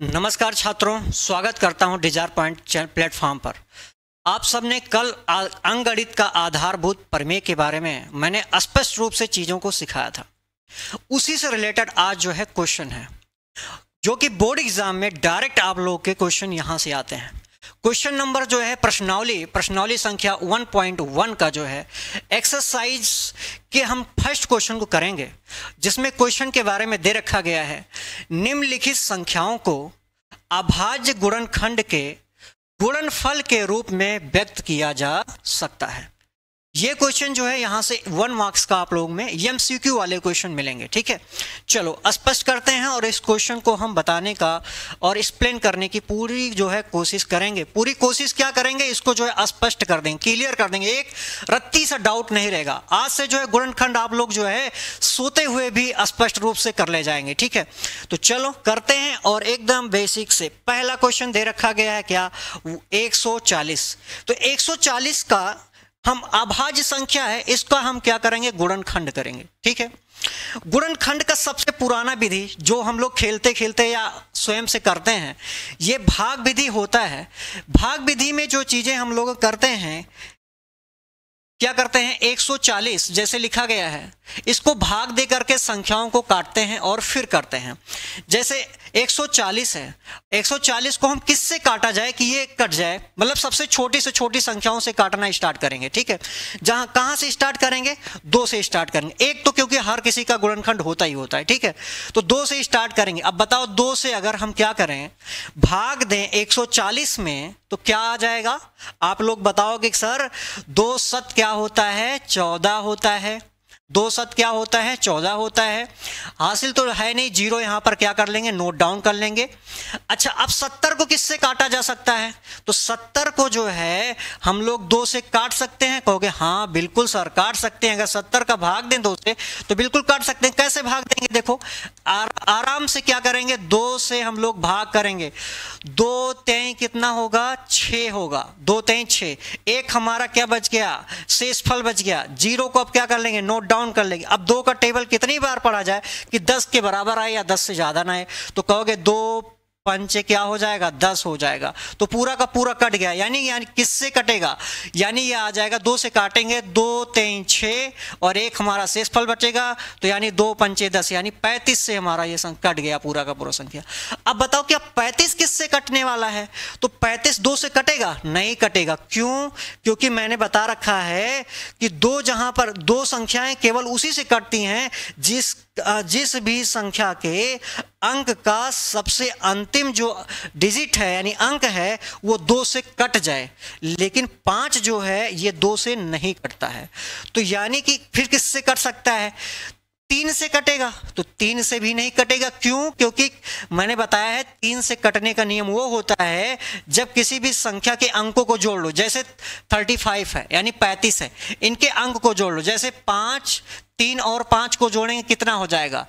नमस्कार छात्रों, स्वागत करता हूं डिजायर पॉइंट प्लेटफॉर्म पर। आप सबने कल अंकगणित का आधारभूत प्रमेय के बारे में मैंने स्पष्ट रूप से चीज़ों को सिखाया था। उसी से रिलेटेड आज जो है क्वेश्चन है, जो कि बोर्ड एग्जाम में डायरेक्ट आप लोगों के क्वेश्चन यहाँ से आते हैं। क्वेश्चन नंबर जो है प्रश्नावली संख्या 1.1 का जो है एक्सरसाइज के हम फर्स्ट क्वेश्चन को करेंगे, जिसमें क्वेश्चन के बारे में दे रखा गया है निम्नलिखित संख्याओं को अभाज्य गुणनखंड के गुणनफल के रूप में व्यक्त किया जा सकता है। ये क्वेश्चन जो है यहाँ से 1 मार्क्स का आप लोगों में एमसीक्यू वाले क्वेश्चन मिलेंगे। ठीक है, चलो स्पष्ट करते हैं और इस क्वेश्चन को हम बताने का और एक्सप्लेन करने की पूरी जो है कोशिश करेंगे। पूरी कोशिश क्या करेंगे, इसको जो है स्पष्ट कर देंगे, क्लियर कर देंगे, एक रत्ती सा डाउट नहीं रहेगा। आज से जो है गुणनखंड आप लोग जो है सोते हुए भी स्पष्ट रूप से कर ले जाएंगे। ठीक है, तो चलो करते हैं। और एकदम बेसिक से पहला क्वेश्चन दे रखा गया है क्या, 140। तो 140 का हम अभाज्य संख्या है, इसका हम क्या करेंगे, गुणनखंड करेंगे। ठीक है, गुणनखंड का सबसे पुराना विधि जो हम लोग खेलते खेलते या स्वयं से करते हैं, ये भाग विधि होता है। भाग विधि में जो चीजें हम लोग करते हैं, क्या करते हैं, 140 जैसे लिखा गया है, इसको भाग दे करके संख्याओं को काटते हैं और फिर करते हैं। जैसे 140 है, 140 को हम किससे काटा जाए कि ये कट जाए, मतलब सबसे छोटी से छोटी संख्याओं से काटना स्टार्ट करेंगे। ठीक है, जहां कहां से स्टार्ट करेंगे, 2 से स्टार्ट करेंगे। एक तो क्योंकि हर किसी का गुणनखंड होता ही होता है। ठीक है, तो 2 से स्टार्ट करेंगे। अब बताओ 2 से अगर हम क्या करें, भाग दें 140 में, तो क्या आ जाएगा। आप लोग बताओगे सर 2 सत क्या होता है, 14 होता है। 2 सत क्या होता है, 14 होता है। हासिल तो है नहीं, जीरो यहां पर क्या कर लेंगे, नोट डाउन कर लेंगे। अच्छा, अब 70 को किससे काटा जा सकता है, तो 70 को जो है हम लोग 2 से काट सकते हैं। कहोगे हाँ बिल्कुल सर काट सकते हैं, अगर 70 का भाग दें 2 से तो बिल्कुल काट सकते हैं। कैसे भाग देंगे, देखो आराम से क्या करेंगे, 2 से हम लोग भाग करेंगे। 2 तेई कितना होगा, 6 होगा। 2 तेई 6, एक हमारा क्या बच गया, शेषफल बच गया। जीरो को अब क्या कर लेंगे, नोट डाउन कर लेंगे। अब 2 का टेबल कितनी बार पढ़ा जाए कि 10 के बराबर आए या 10 से ज्यादा ना आए, तो कहोगे 2 पंचे क्या हो जाएगा, 10 हो जाएगा। तो पूरा का पूरा कट गया, यानी किससे कटेगा, यानी ये आ जाएगा 2 से काटेंगे, 2 3 6 और एक हमारा शेषफल बचेगा, तो यानी 2 पंचे 10, यानी 35 से हमारा ये कट गया पूरा का पूरा संख्या। अब बताओ क्या 35 किससे कटने वाला है, तो 35 2 से कटेगा, नहीं कटेगा। क्यों, क्योंकि मैंने बता रखा है कि 2 जहां पर 2 संख्याएं केवल उसी से कटती हैं जिस भी संख्या के अंक का सबसे अंतिम जो डिजिट है यानी अंक है वो 2 से कट जाए। लेकिन 5 जो है ये 2 से नहीं कटता है, तो यानी कि फिर किससे कट सकता है, 3 से कटेगा, तो 3 से भी नहीं कटेगा। क्यों, क्योंकि मैंने बताया है 3 से कटने का नियम वो होता है जब किसी भी संख्या के अंकों को जोड़ लो। जैसे 35 है यानी 35 है, इनके अंक को जोड़ लो। जैसे 5, 3 और 5 को जोड़ेंगे कितना हो जाएगा,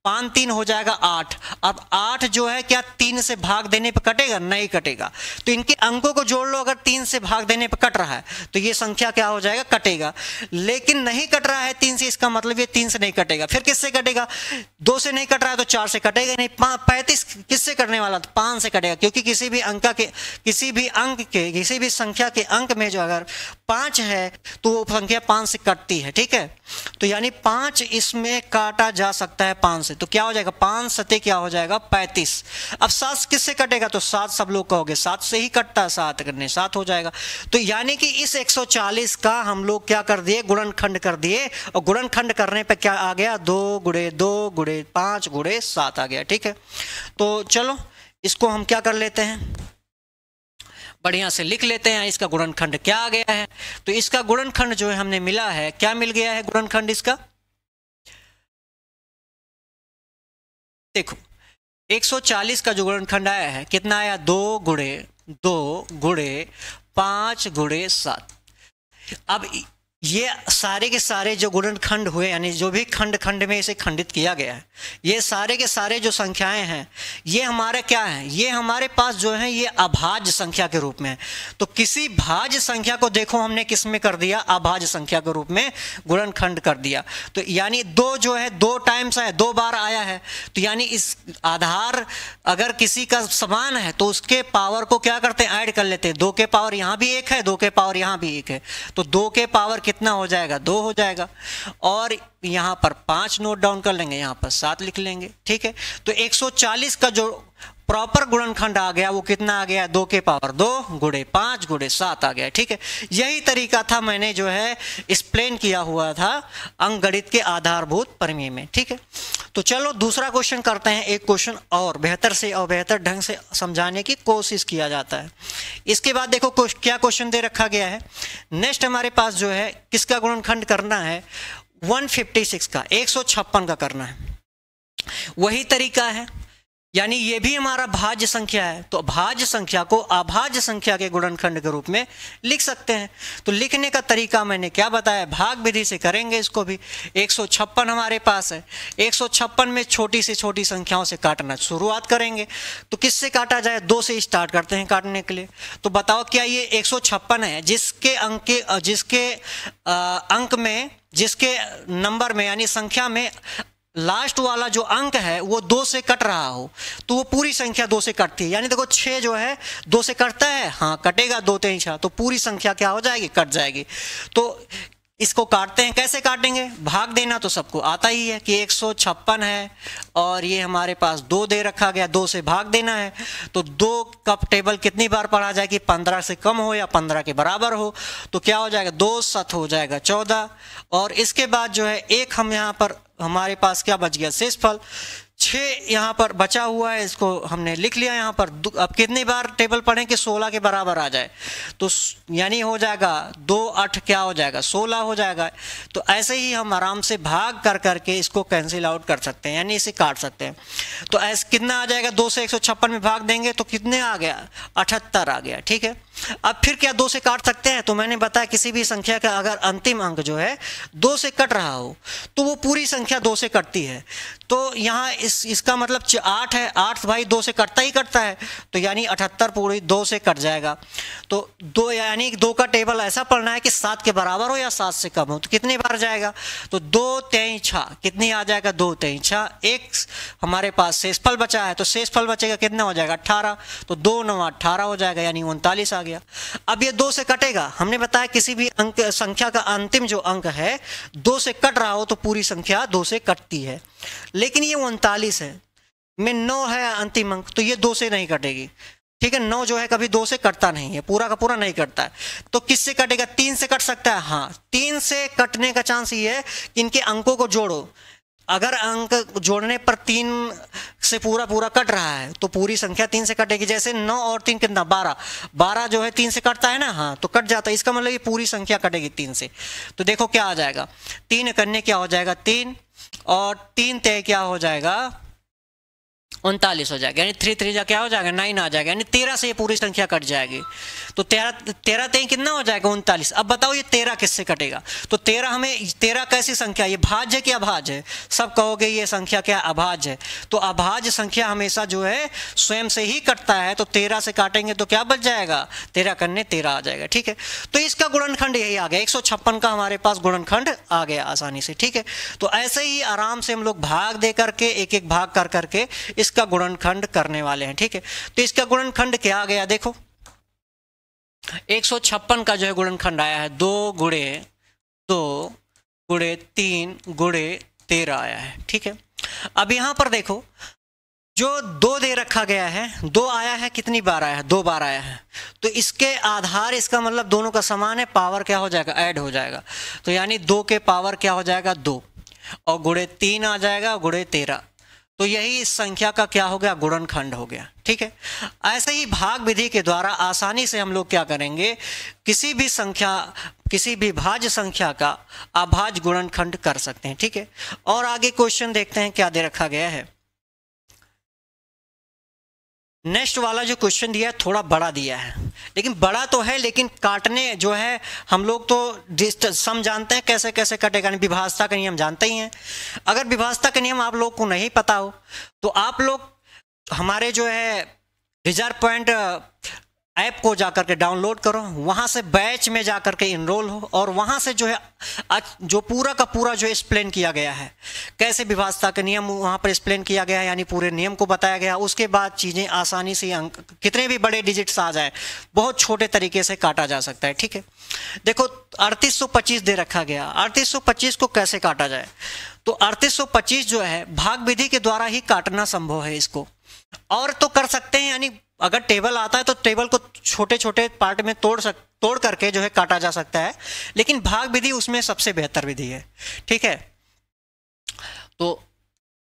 5 3 हो जाएगा 8। अब 8 जो है क्या 3 से भाग देने पर कटेगा, नहीं कटेगा। तो इनके अंकों को जोड़ लो, अगर 3 से भाग देने पर कट रहा है तो ये संख्या क्या हो जाएगा, कटेगा। लेकिन नहीं कट रहा है 3 से, इसका मतलब ये 3 से नहीं कटेगा। फिर किससे कटेगा, 2 से नहीं कट रहा है तो 4 से कटेगा नहीं। 35 किससे करने वाला, तो 5 से कटेगा, क्योंकि किसी भी संख्या के अंक में जो अगर 5 है तो वो संख्या 5 से कटती है। ठीक है, तो यानी 5 इसमें काटा जा सकता है 5 से, तो क्या हो जाएगा, 5 सते क्या हो जाएगा, 35। अब 7 किससे कटेगा, तो 7 सब लोग कहोगे 7 से ही कटता है, 7 करने 7 हो जाएगा। तो यानी कि इस 140 का हम लोग क्या कर दिए, गुणनखंड कर दिए, और गुणनखंड करने पे क्या आ गया, 2 गुणे 2 गुणे 5 गुणे 7 आ गया। ठीक है, तो चलो इसको हम क्या कर लेते हैं, बढ़िया से लिख लेते हैं इसका गुणनखंड क्या आ गया है। तो इसका गुणनखंड जो है हमने मिला है, क्या मिल गया है गुणनखंड इसका, देखो 140 का जो गुणनखंड आया है कितना आया, 2 गुणे 5 गुणे 7। अब ये सारे के सारे जो गुणनखंड हुए, यानी जो भी खंड खंड में इसे खंडित किया गया है, ये सारे के सारे जो संख्याएं हैं ये हमारे क्या है, ये हमारे पास जो है ये अभाज्य संख्या के रूप में है। तो किसी भाज्य संख्या को देखो हमने किस में कर दिया, अभाज्य संख्या के रूप में गुणनखंड कर दिया। तो यानी दो जो है दो टाइम्स है, दो बार आया है, तो यानी इस आधार अगर किसी का समान है तो उसके पावर को क्या करते हैं, ऐड कर लेते हैं। 2 के पावर यहाँ भी 1 है, 2 के पावर यहाँ भी 1 है, तो 2 के पावर कितना हो जाएगा, 2 हो जाएगा। और यहाँ पर 5 नोट डाउन कर लेंगे, यहाँ पर 7 लिख लेंगे, ठीक है। तो 140 का जो प्रॉपर गुणनखंड आ गया वो कितना आ गया, 2 के पावर 2 गुणे 5 गुणे 7 आ गया, ठीक है। यही तरीका था, मैंने जो है एक्सप्लेन किया हुआ था अंकगणित के आधारभूत प्रमेय में, ठीक है। तो चलो दूसरा क्वेश्चन करते हैं। एक क्वेश्चन और बेहतर से और बेहतर ढंग से समझाने की कोशिश किया जाता है। इसके बाद देखो क्या क्वेश्चन दे रखा गया है। नेक्स्ट हमारे पास जो है किसका गुणनखंड करना है, 156 का, 156 का करना है। वही तरीका है, यानी ये भी हमारा भाज्य संख्या है, तो भाज्य संख्या को अभाज्य संख्या के गुणनखंड के रूप में लिख सकते हैं। तो लिखने का तरीका मैंने क्या बताया, भाग विधि से करेंगे इसको भी। 156 हमारे पास है, 156 में छोटी से छोटी संख्याओं से काटना शुरुआत करेंगे। तो किससे काटा जाए, 2 से स्टार्ट करते हैं काटने के लिए। तो बताओ क्या ये 156 है जिसके अंक में, जिसके नंबर में यानी संख्या में लास्ट वाला जो अंक है वो 2 से कट रहा हो, तो वो पूरी संख्या 2 से कटती है। यानी देखो 6 जो है 2 से कटता है, हाँ कटेगा, 2 3 6, तो पूरी संख्या क्या हो जाएगी, कट जाएगी। तो इसको काटते हैं, कैसे काटेंगे, भाग देना तो सबको आता ही है कि 156 है और ये हमारे पास 2 दे रखा गया, 2 से भाग देना है। तो 2 का टेबल कितनी बार पढ़ा जाएगी, 15 से कम हो या 15 के बराबर हो, तो क्या हो जाएगा, 2 7 हो जाएगा 14। और इसके बाद जो है एक हम यहाँ पर हमारे पास क्या बच गया, शेषफल 6 यहाँ पर बचा हुआ है, इसको हमने लिख लिया यहाँ पर। अब कितनी बार टेबल पढ़ें कि 16 के बराबर आ जाए, तो यानी हो जाएगा 2 8 क्या हो जाएगा, 16 हो जाएगा। तो ऐसे ही हम आराम से भाग कर करके इसको कैंसिल आउट कर सकते हैं, यानी इसे काट सकते हैं। तो ऐसे कितना आ जाएगा, 2 से 156 में भाग देंगे तो कितने आ गया, 78 आ गया, ठीक है। अब फिर क्या 2 से काट सकते हैं, तो मैंने बताया किसी भी संख्या का अगर अंतिम अंक जो है 2 से कट रहा हो तो वो पूरी संख्या 2 से कटती है। तो यहाँ इसका मतलब 8 है, 8 भाई 2 से कटता ही कटता है, तो यानी 78 पूरी 2 से कट जाएगा। तो 2 यानी 2 का टेबल ऐसा पढ़ना है कि 7 के बराबर हो या 7 से कम हो, तो कितनी बार जाएगा, तो 2 3 6 कितनी आ जाएगा, 2 3 6। एक हमारे पास शेषफल बचा है, तो शेषफल बचेगा कितना हो जाएगा, 18, तो 2 9 18 हो जाएगा, यानी 39 आ गया। अब ये 2 से कटेगा, हमने बताया किसी भी अंक संख्या का अंतिम जो अंक है 2 से कट रहा हो तो पूरी संख्या 2 से कटती है। लेकिन ये 39 है, में 9 है अंतिम अंक, तो ये 2 से नहीं कटेगी, ठीक है। 9 जो है कभी 2 से कटता नहीं है, पूरा का पूरा नहीं कटता है। तो किससे कटेगा, 3 से कट सकता है, हाँ 3 से कटने का चांस ये है कि इनके अंकों को जोड़ो। अगर अंक जोड़ने पर 3 से पूरा पूरा कट रहा है तो पूरी संख्या 3 से कटेगी। जैसे 9 और 3 कितना, 12, 12 जो है 3 से कटता है ना, हाँ तो कट जाता है, इसका मतलब ये पूरी संख्या कटेगी 3 से। तो देखो क्या आ जाएगा, 3 करने क्या हो जाएगा, 3 और 3 तय क्या हो जाएगा, 39 हो जाएगा, यानी 3 3 जा क्या हो जाएगा, 9 आ जाएगा, यानी 13 से ये पूरी संख्या कट जाएगी। तो 13 तय कितना हो जाएगा, 39। अब बताओ ये 13 किससे कटेगा, तो 13 हमें 13 कैसी संख्या, ये भाज्य है कि अभाज्य है, सब कहोगे ये संख्या क्या अभाज्य है। तो अभाज्य संख्या हमेशा जो है स्वयं से ही कटता है, तो 13 से काटेंगे तो क्या बच जाएगा, 13 करने 13 आ जाएगा, ठीक है। तो इसका गुणनखंड यही आ गया, 156 का हमारे पास गुणनखंड आ गया आसानी से, ठीक है। तो ऐसे ही आराम से हम लोग भाग दे करके एक एक भाग कर करके इसका गुणनखंड करने वाले हैं, ठीक है। तो इसका गुणनखंड क्या आ गया, देखो 156 का जो है गुणनखंड आया है 2 गुणे 2 गुणे 3 गुणे 13 आया है, ठीक है। अब यहां पर देखो जो 2 दे रखा गया है, 2 आया है, कितनी बार आया है, 2 बार आया है। तो इसके आधार, इसका मतलब दोनों का समान है, पावर क्या हो जाएगा, ऐड हो जाएगा। तो यानी 2 के पावर क्या हो जाएगा, 2 और गुणे 3 आ जाएगा, गुणे 13। तो यही इस संख्या का क्या हो गया, गुणनखंड हो गया, ठीक है। ऐसे ही भाग विधि के द्वारा आसानी से हम लोग क्या करेंगे, किसी भी संख्या, किसी भी भाज्य संख्या का अभाज्य गुणनखंड कर सकते हैं, ठीक है। और आगे क्वेश्चन देखते हैं क्या दे रखा गया है। नेक्स्ट वाला जो क्वेश्चन दिया है थोड़ा बड़ा दिया है, लेकिन बड़ा तो है, लेकिन काटने जो है हम लोग तो सम जानते हैं कैसे कैसे कटेगा, विभाजता का नियम जानते ही हैं। अगर विभाजता का नियम आप लोग को नहीं पता हो तो आप लोग हमारे जो है डिजार पॉइंट ऐप को जाकर के डाउनलोड करो, वहाँ से बैच में जाकर के इनरोल हो, और वहाँ से जो है जो पूरा का पूरा जो एक्सप्लेन किया गया है, कैसे विभाजता का नियम वहाँ पर एक्सप्लेन किया गया है, यानी पूरे नियम को बताया गया। उसके बाद चीज़ें आसानी से अंक कितने भी बड़े डिजिट्स आ जाए बहुत छोटे तरीके से काटा जा सकता है। ठीक है, देखो 3825 दे रखा गया, 3825 को कैसे काटा जाए, तो 3825 जो है भाग विधि के द्वारा ही काटना संभव है। इसको और तो कर सकते हैं, यानी अगर टेबल आता है तो टेबल को छोटे छोटे पार्ट में तोड़ करके जो है काटा जा सकता है, लेकिन भाग विधि उसमें सबसे बेहतर विधि है। ठीक है, तो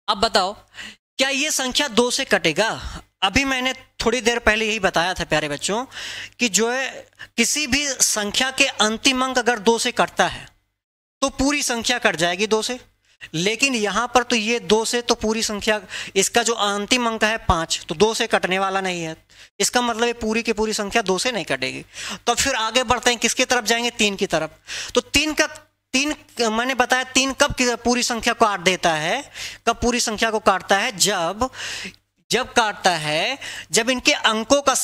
अब बताओ क्या ये संख्या 2 से कटेगा? अभी मैंने थोड़ी देर पहले यही बताया था प्यारे बच्चों कि जो है किसी भी संख्या के अंतिम अंक अगर 2 से कटता है तो पूरी संख्या कट जाएगी 2 से, लेकिन यहां पर तो ये 2 से तो पूरी संख्या, इसका जो अंतिम अंक है 5 तो 2 से कटने वाला नहीं है, इसका मतलब ये पूरी की पूरी संख्या 2 से नहीं कटेगी। तो फिर आगे बढ़ते हैं, किसकी तरफ जाएंगे? 3 की तरफ। तो 3 मैंने बताया 3 कब पूरी संख्या को काट देता है, कब पूरी संख्या को काटता है? जब काटता है जब इनके अंकों का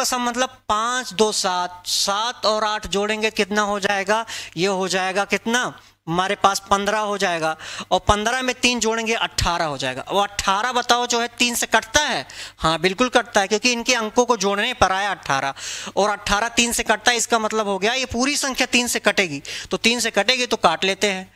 सम मतलब 5 2 7, 7 और 8 जोड़ेंगे कितना हो जाएगा? ये हो जाएगा कितना हमारे पास 15 हो जाएगा, और 15 में 3 जोड़ेंगे 18 हो जाएगा। और 18 बताओ जो है 3 से कटता है? हाँ बिल्कुल कटता है, क्योंकि इनके अंकों को जोड़ने पर आया 18, और 18 3 से कटता है, इसका मतलब हो गया ये पूरी संख्या 3 से कटेगी। तो 3 से कटेगी तो काट लेते हैं।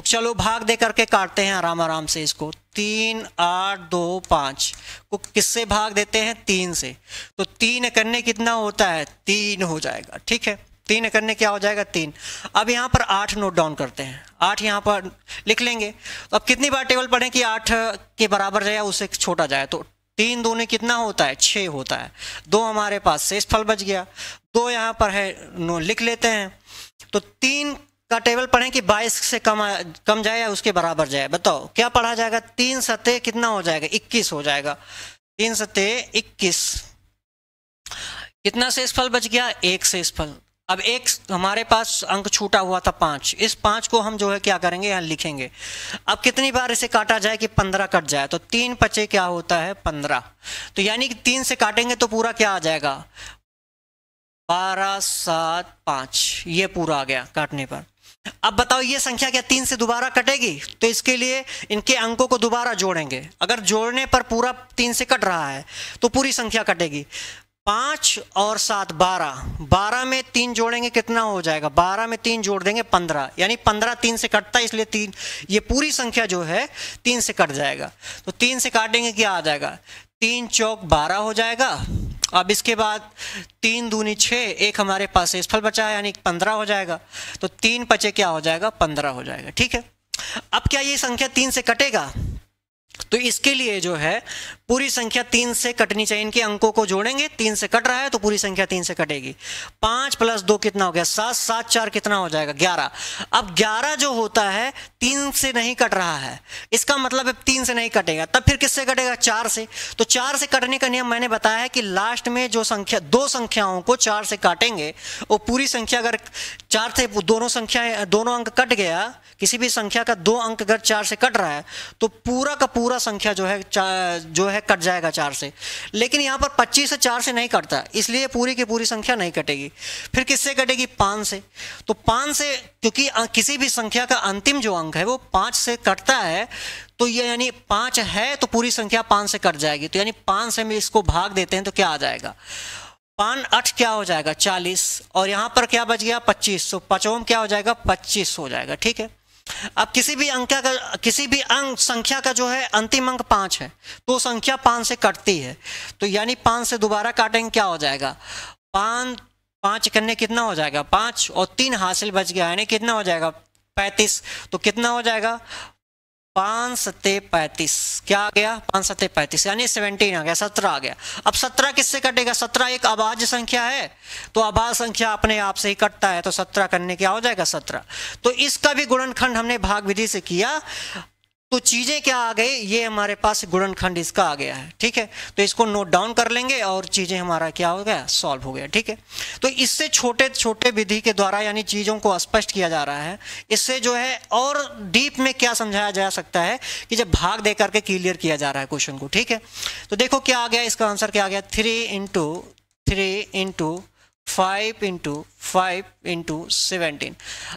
चलो भाग दे करके काटते हैं आराम आराम से इसको। 3 8 2 5 को किससे भाग देते हैं? 3 से। तो 3 करने कितना होता है? 3 हो जाएगा। ठीक है, 3 करने क्या हो जाएगा? 3। अब यहाँ पर 8 नोट डाउन करते हैं, 8 यहाँ पर लिख लेंगे। तो अब कितनी बार टेबल पढ़ें कि 8 के बराबर जाए उससे छोटा जाए? तो 3 दूने कितना होता है? 6 होता है। 2 हमारे पास शेषफल बच गया, 2 यहाँ पर है, नो लिख लेते हैं। तो 3 का टेबल पढ़ें कि 22 से कम जाए या उसके बराबर जाए। बताओ क्या पढ़ा जाएगा? 3 सते कितना हो जाएगा? 21 हो जाएगा। 3 सते 21। कितना शेषफल बच गया? 1 शेषफल। अब एक हमारे पास अंक छूटा हुआ था 5, इस 5 को हम जो है क्या करेंगे? यहाँ लिखेंगे। अब कितनी बार इसे काटा जाए कि 15 कट जाए? तो 3 पचे क्या होता है? 15। तो यानी कि 3 से काटेंगे तो पूरा क्या आ जाएगा? 12 7 5, ये पूरा आ गया काटने पर। अब बताओ ये संख्या क्या 3 से दोबारा कटेगी? तो इसके लिए इनके अंकों को दोबारा जोड़ेंगे। अगर जोड़ने पर पूरा 3 से कट रहा है तो पूरी संख्या कटेगी। 5 और 7 12, 12 में 3 जोड़ेंगे कितना हो जाएगा? 12 में 3 जोड़ देंगे 15, यानी 15 3 से कटता है, इसलिए 3 ये पूरी संख्या जो है 3 से कट जाएगा। तो 3 से काटेंगे क्या आ जाएगा? 3 चौक 12 हो जाएगा। अब इसके बाद 3 दूनी 6, एक हमारे पास शेषफल बचा है यानी 15 हो जाएगा। तो 3 पचे क्या हो जाएगा? 15 हो जाएगा। ठीक है, अब क्या ये संख्या 3 से कटेगा? तो इसके लिए जो है पूरी संख्या 3 से कटनी चाहिए। इनके अंकों को जोड़ेंगे, 3 से कट रहा है तो पूरी संख्या 3 से कटेगी। 5 + 2 कितना हो गया? 7, 7 4 कितना हो जाएगा? 11। अब 11 जो होता है 3 से नहीं कट रहा है, इसका मतलब है 3 से नहीं कटेगा। तब फिर किससे कटेगा? 4 से। तो 4 से कटने का नियम मैंने बताया है कि लास्ट में जो संख्या, 2 संख्याओं को 4 से काटेंगे, वो पूरी संख्या अगर 4 से दोनों अंक कट गया, किसी भी संख्या का 2 अंक अगर 4 से कट रहा है तो पूरा का पूरा संख्या जो है कट जाएगा 4 से। लेकिन यहाँ पर 25 से 4 से नहीं कटता, इसलिए पूरी की पूरी संख्या नहीं कटेगी। फिर किससे कटेगी? 5 से। तो 5 से, क्योंकि किसी भी संख्या का अंतिम जो अंक है वो 5 से कटता है, तो ये यानी 5 है तो पूरी संख्या 5 से कट जाएगी। तो यानी 5 से हम इसको भाग देते हैं तो क्या आ जाएगा? 5 8 क्या हो जाएगा? 40, और यहाँ पर क्या बच गया? 25। तो 5 क्या हो जाएगा? 25 हो जाएगा। ठीक है, अब किसी भी अंक संख्या का जो है अंतिम अंक 5 है तो संख्या 5 से कटती है। तो यानी 5 से दोबारा काटेंगे क्या हो जाएगा? 5 करने कितना हो जाएगा? 5 और 3 हासिल बच गया, यानी कितना हो जाएगा? 35। तो कितना हो जाएगा? 5 सत्ते 35। क्या आ गया? 5 सत्ते 35, यानी 17 आ गया, 17 आ गया। अब 17 किससे कटेगा? 17 एक अभाज्य संख्या है, तो अभाज्य संख्या अपने आप से ही कटता है, तो 17 करने क्या हो जाएगा? 17। तो इसका भी गुणनखंड हमने भाग विधि से किया, तो चीजें क्या आ गई, ये हमारे पास गुणनखंड इसका आ गया है, ठीक है। तो इसको नोट डाउन कर लेंगे और चीजें हमारा क्या हो गया, सॉल्व हो गया, ठीक है। तो इससे छोटे छोटे विधि के द्वारा यानी चीजों को स्पष्ट किया जा रहा है। इससे जो है और डीप में क्या समझाया जा सकता है कि जब भाग दे करके क्लियर किया जा रहा है क्वेश्चन को, ठीक है। तो देखो क्या आ गया, इसका आंसर क्या आ गया, 3 इंटू 5 इंटू 5 इंटू 17।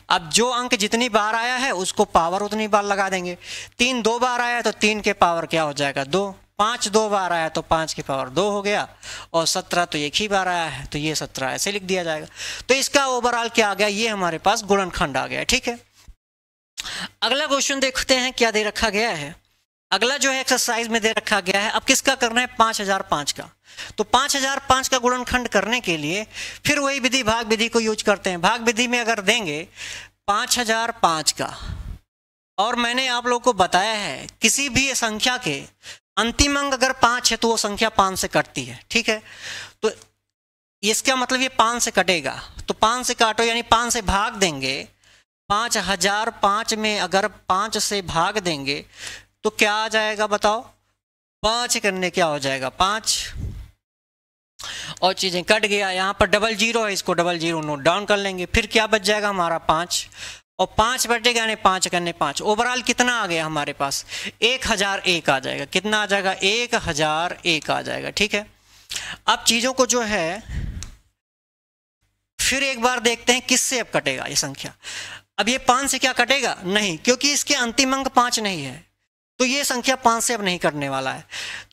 अब जो अंक जितनी बार आया है उसको पावर उतनी बार लगा देंगे। 3 2 बार आया है तो 3 के पावर क्या हो जाएगा, 2। 5 2 बार आया तो 5 की पावर 2 हो गया, और 17 तो एक ही बार आया है तो ये 17 ऐसे लिख दिया जाएगा। तो इसका ओवरऑल क्या आ गया, ये हमारे पास गुणनखंड आ गया, ठीक है। अगला क्वेश्चन देखते हैं क्या दे रखा गया है। अगला जो है एक्सरसाइज में दे रखा गया है, अब किसका करना है, 5005 का। तो 5005 का गुणनखंड करने के लिए फिर वही विधि भाग विधि को यूज करते हैं। भाग विधि में अगर देंगे 5005 का, और मैंने आप लोगों को बताया है किसी भी संख्या के अंतिम अंक अगर 5 है तो वो संख्या 5 से कटती है, ठीक है। तो इसका मतलब ये 5 से कटेगा, तो 5 से काटो यानी 5 से भाग देंगे। 5005 में अगर 5 से भाग देंगे तो क्या आ जाएगा बताओ, 5 करने क्या हो जाएगा, 5, और चीजें कट गया। यहाँ पर 00 है, इसको 00 नोट डाउन कर लेंगे। फिर क्या बच जाएगा हमारा 5, और 5 बटेगा यानी 5 करने 5। ओवरऑल कितना आ गया हमारे पास, 1001 आ जाएगा। कितना आ जाएगा, 1001 आ जाएगा, ठीक है। अब चीजों को जो है फिर एक बार देखते हैं किससे अब कटेगा ये संख्या। अब ये 5 से क्या कटेगा, नहीं, क्योंकि इसके अंतिम अंक 5 नहीं है, तो ये संख्या 5 से अब नहीं कटने वाला है।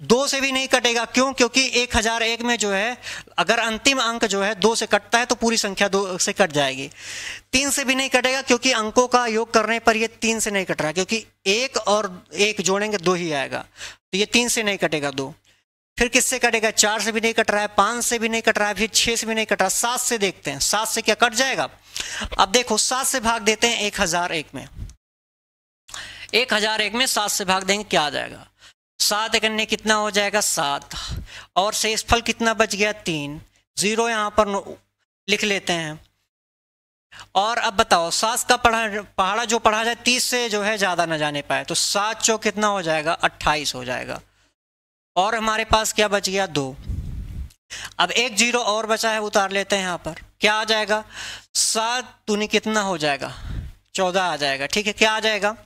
2 से भी नहीं कटेगा, क्यों, क्योंकि 1001 में जो है अगर अंतिम अंक जो है 2 से कटता है तो पूरी संख्या 2 से कट जाएगी। 3 से भी नहीं कटेगा, क्योंकि अंकों का योग करने पर ये 3 से नहीं कट रहा है, क्योंकि 1 और 1 जोड़ेंगे 2 ही आएगा, तो ये 3 से नहीं कटेगा 2। फिर किससे कटेगा, 4 से भी नहीं कट रहा है, 5 से भी नहीं कट रहा है, फिर 6 से भी नहीं कट रहा, 7 से देखते हैं, 7 से क्या कट जाएगा। अब देखो 7 से भाग देते हैं 1001 में, 1001 में 7 से भाग देंगे क्या आ जाएगा, 7 करने कितना हो जाएगा 7, और शेषफल कितना बच गया 3, 0 यहाँ पर लिख लेते हैं। और अब बताओ 7 का पहाड़ा जो पढ़ा जाए 30 से जो है ज्यादा न जाने पाए, तो 7 चौक कितना हो जाएगा 28 हो जाएगा, और हमारे पास क्या बच गया 2। अब 1 0 और बचा है, उतार लेते हैं यहाँ पर, क्या आ जाएगा 7 दूनी कितना हो जाएगा 14 आ जाएगा, ठीक है। क्या आ जाएगा,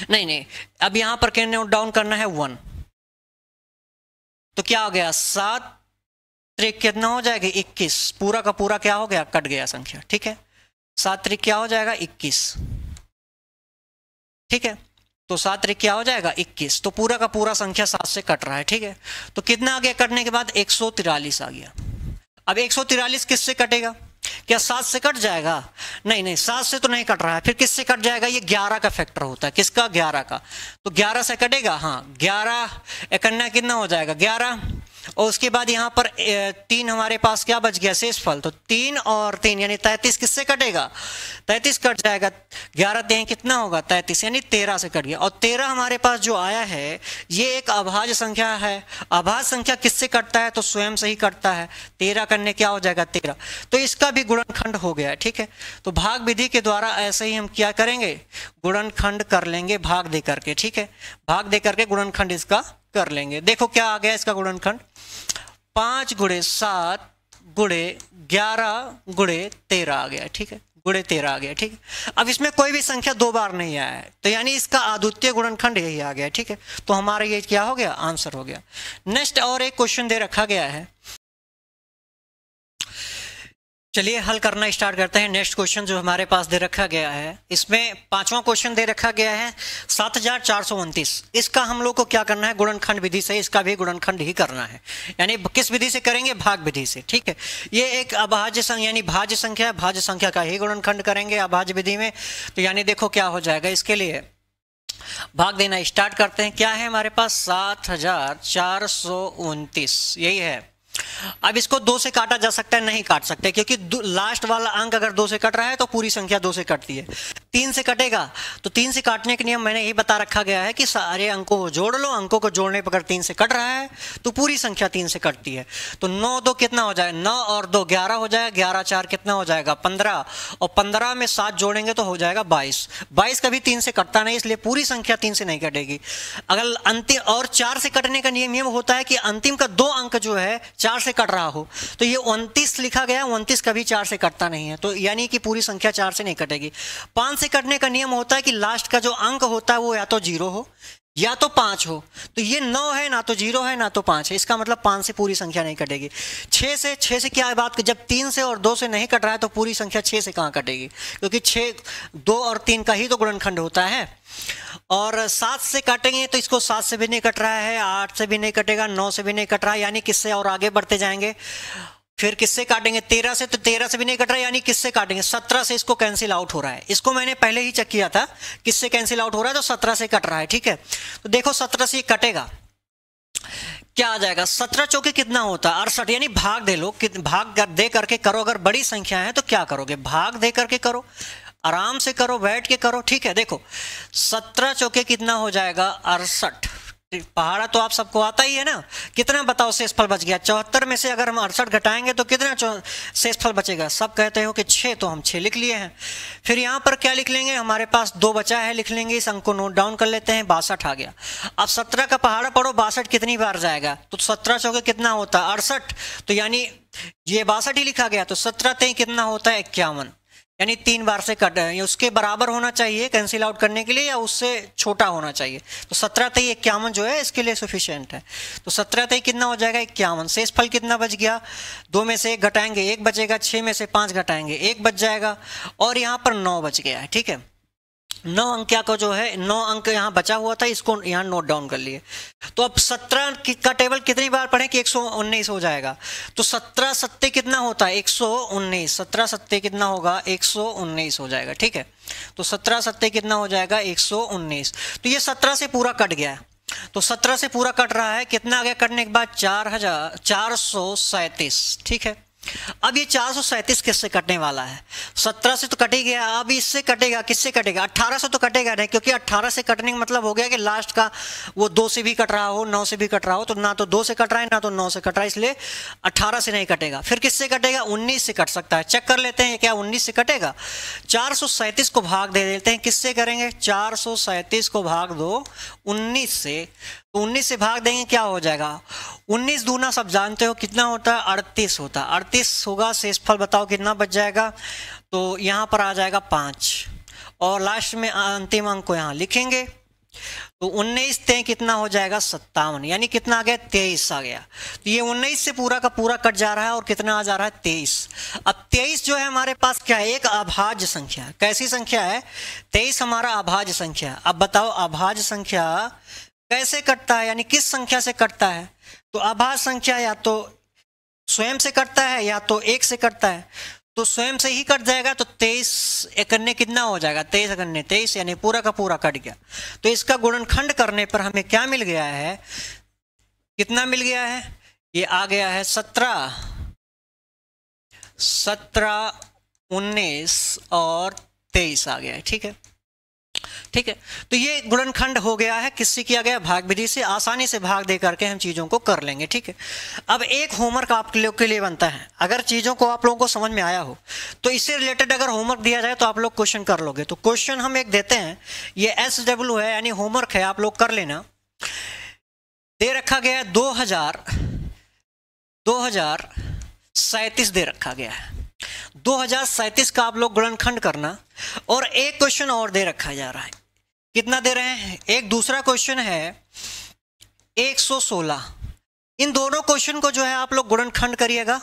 नहीं, अब यहां पर क्या नोट डाउन करना है 1, तो क्या हो गया 7 त्रिक कितना हो जाएगा 21, पूरा का पूरा क्या हो गया, कट गया संख्या, ठीक है। 7 त्रिक क्या हो जाएगा 21, ठीक है। तो 7 त्रिक क्या हो जाएगा 21, तो पूरा का पूरा संख्या 7 से कट रहा है, ठीक है। तो कितना आ गया कटने के बाद 143 आ गया। अब 143 किससे कटेगा, क्या 7 से कट जाएगा, नहीं, 7 से तो नहीं कट रहा है, फिर किससे कट जाएगा, ये 11 का फैक्टर होता है, किसका 11 का, तो 11 से कटेगा, हाँ 11 इकन्ना कितना हो जाएगा 11, और उसके बाद यहाँ पर 3 हमारे पास क्या बच गया शेषफल, तो 3 और 3 यानी 33 किससे कटेगा, 33 कट जाएगा, 11 3 कितना होगा 33 यानी 13 से कट गया। और 13 हमारे पास जो आया है ये एक अभाज्य संख्या है, अभाज्य संख्या किससे कटता है, तो स्वयं से ही कटता है, 13 करने क्या हो जाएगा 13, तो इसका भी गुणनखंड हो गया, ठीक है। तो भाग विधि के द्वारा ऐसे ही हम क्या करेंगे, गुणनखंड कर लेंगे भाग दे करके, ठीक है। भाग दे करके गुणनखंड इसका कर लेंगे। देखो क्या आ गया इसका गुणनखंड, 5 × 7 × 11 × 13 आ गया, ठीक है, × 13 आ गया, ठीक है। अब इसमें कोई भी संख्या 2 बार नहीं आया है, तो यानी इसका अद्वितीय गुणनखंड यही आ गया, ठीक है। तो हमारा ये क्या हो गया, आंसर हो गया। नेक्स्ट और एक क्वेश्चन दे रखा गया है, चलिए हल करना स्टार्ट करते हैं। नेक्स्ट क्वेश्चन जो हमारे पास दे रखा गया है, इसमें 5वां क्वेश्चन दे रखा गया है 7429। इसका हम लोग को क्या करना है, गुणनखंड विधि से इसका भी गुणनखंड ही करना है, यानी किस विधि से करेंगे, भाग विधि से, ठीक है। ये एक अभाज्य संख्या यानी भाज्य संख्या है, भाज्य संख्या का ही गुणनखंड करेंगे अभाज्य विधि में। तो यानी देखो क्या हो जाएगा, इसके लिए भाग देना स्टार्ट करते हैं। क्या है हमारे पास 7429, यही है। अब इसको 2 से काटा जा सकता है, नहीं काट सकते, क्योंकि लास्ट वाला अंक अगर 2 से कट रहा है तो पूरी संख्या 2 से कटती है। 3 से कटेगा तो 3 से काटने के नियम मैंने यही बता रखा गया है कि सारे अंकों को जोड़ लो, अंकों को जोड़ने पर अगर 3 से कट रहा है तो पूरी संख्या 3 से कटती है। तो 9 2 कितना हो जाएगा, 9 और 2 11 हो जाएगा, 11 4 कितना हो जाएगा 15, और 15 में 7 जोड़ेंगे तो हो जाएगा 22। 22 कभी 3 से कटता नहीं, इसलिए पूरी संख्या 3 से नहीं कटेगी। अगर अंतिम और 4 से कटने का नियम होता है कि अंतिम का 2 अंक जो है 4 से कट रहा हो, तो ये 29 लिखा गया, 29 कभी 4 से कटता नहीं है, तो यानी कि पूरी संख्या 4 से नहीं कटेगी। 5 से कटने का नियम होता है कि लास्ट का जो अंक होता है वो या तो 0 हो या तो 5 हो, तो ये 9 है, ना तो 0 है ना तो 5 है, इसका मतलब 5 से पूरी संख्या नहीं कटेगी। 6 से क्या बात, जब 3 से और 2 से नहीं कट रहा है तो पूरी संख्या 6 से कहाँ कटेगी, क्योंकि 6 2 और 3 का ही तो गुणनखंड होता है। और 7 से काटेंगे तो इसको 7 से भी नहीं कट रहा है, 8 से भी नहीं कटेगा, 9 से भी नहीं कट रहा है, यानी किससे और आगे बढ़ते जाएंगे। फिर किससे काटेंगे, 13 से, तो 13 से भी नहीं कट रहा है, यानी किससे काटेंगे, 17 से इसको कैंसिल आउट हो रहा है। इसको मैंने पहले ही चेक किया था, किससे कैंसिल आउट हो रहा है, तो 17 से कट रहा है, ठीक है। तो देखो 17 से कटेगा, क्या आ जाएगा, 17 चौके कितना होता है 68, यानी भाग दे लो, भाग दे करके करो। अगर बड़ी संख्या है तो क्या करोगे, भाग दे करके करो, आराम से करो, बैठ के करो, ठीक है। देखो 17 चौके कितना हो जाएगा 68, पहाड़ा तो आप सबको आता ही है ना। कितना बताओ शेषफल बच गया, 74 में से अगर हम 68 घटाएंगे तो कितना शेषफल बचेगा, सब कहते हो कि 6, तो हम 6 लिख लिए हैं। फिर यहाँ पर क्या लिख लेंगे, हमारे पास 2 बचा है, लिख लेंगे, इस अंक को नोट डाउन कर लेते हैं, 62 आ गया। अब 17 का पहाड़ा पढ़ो, 62 कितनी बार जाएगा, तो 17 चौके कितना होता है 68, तो यानी ये 62 ही लिखा गया, तो 17 तेई कितना होता है 51, यानी 3 बार से कट, उसके बराबर होना चाहिए कैंसिल आउट करने के लिए, या उससे छोटा होना चाहिए। तो 17 तेई 51 जो है इसके लिए सफिशिएंट है। तो 17 तेई कितना हो जाएगा 51। शेषफल कितना बच गया, 2 में से 1 घटाएंगे 1 बचेगा, 6 में से 5 घटाएंगे 1 बच जाएगा, और यहाँ पर 9 बच गया है, ठीक है। 9 अंक क्या को जो है 9 अंक यहाँ बचा हुआ था, इसको यहाँ नोट डाउन कर लिए। तो अब 17 का टेबल कितनी बार पढ़े कि 119 हो जाएगा, तो 17 सत्ते कितना होता है 119, 17 सत्ते कितना होगा 119 हो जाएगा, ठीक है। तो 17 सत्ते कितना हो जाएगा 119, तो ये 17 से पूरा कट गया, तो 17 से पूरा कट रहा है, कितना आ गया कटने के बाद 437, ठीक है। अब ये 437 किससे कटने वाला है, 17 से तो कट ही गया, अब इससे कटेगा, किससे कटेगा 18 से तो कटेगा नहीं, क्योंकि 18 से कटने का मतलब हो गया कि लास्ट का वो 2 से भी कट रहा हो 9 से भी कट रहा हो, तो ना तो 2 से कट रहा है ना तो 9 से कट रहा है, इसलिए 18 से नहीं कटेगा। फिर किससे कटेगा 19 से कट सकता है, चेक कर लेते हैं क्या 19 से कटेगा। 437 को भाग दे देते हैं, किससे करेंगे 437 को भाग दो 19 से, तो 19 से भाग देंगे क्या हो जाएगा, 19 दूना सब जानते हो कितना होता है 38 होता है, 38 होगा, शेषफल बताओ कितना बच जाएगा, तो यहाँ पर आ जाएगा 5, और लास्ट में अंतिम अंक को यहाँ लिखेंगे, तो 19 तेई कितना हो जाएगा 57, यानी कितना आ गया 23 आ गया। तो ये 19 से पूरा का पूरा कट जा रहा है, और कितना आ जा रहा है 23। अब 23 जो है हमारे पास क्या है, एक अभाज्य संख्या है। कैसी संख्या है 23 हमारा अभाज्य संख्या। अब बताओ अभाज्य संख्या कैसे कटता है, यानी किस संख्या से कटता है, तो अभाज्य संख्या या तो स्वयं से कटता है या तो 1 से कटता है, तो स्वयं से ही कट जाएगा, तो 23 एकन्ने कितना हो जाएगा 23 एकन्ने 23, यानी पूरा का पूरा कट गया। तो इसका गुणनखंड करने पर हमें क्या मिल गया है, कितना मिल गया है, ये आ गया है 17, 19 और 23 आ गया है, ठीक है, ठीक है। तो ये गुणनखंड हो गया है, किससे किया गया, भाग विधि से। आसानी से भाग दे करके हम चीजों को कर लेंगे, ठीक है। अब एक होमवर्क आप लोग के लिए बनता है, अगर चीजों को आप लोगों को समझ में आया हो तो इससे रिलेटेड अगर होमवर्क दिया जाए तो आप लोग क्वेश्चन कर लोगे। तो क्वेश्चन हम एक देते हैं, ये SW है, यानी होमवर्क है, आप लोग कर लेना। दे रखा गया है 2037 दे रखा गया है, 2037 का आप लोग गुणनखंड करना। और एक क्वेश्चन और दे रखा जा रहा है, कितना दे रहे हैं, एक दूसरा क्वेश्चन है 116। इन दोनों क्वेश्चन को जो है आप लोग गुणनखंड करिएगा,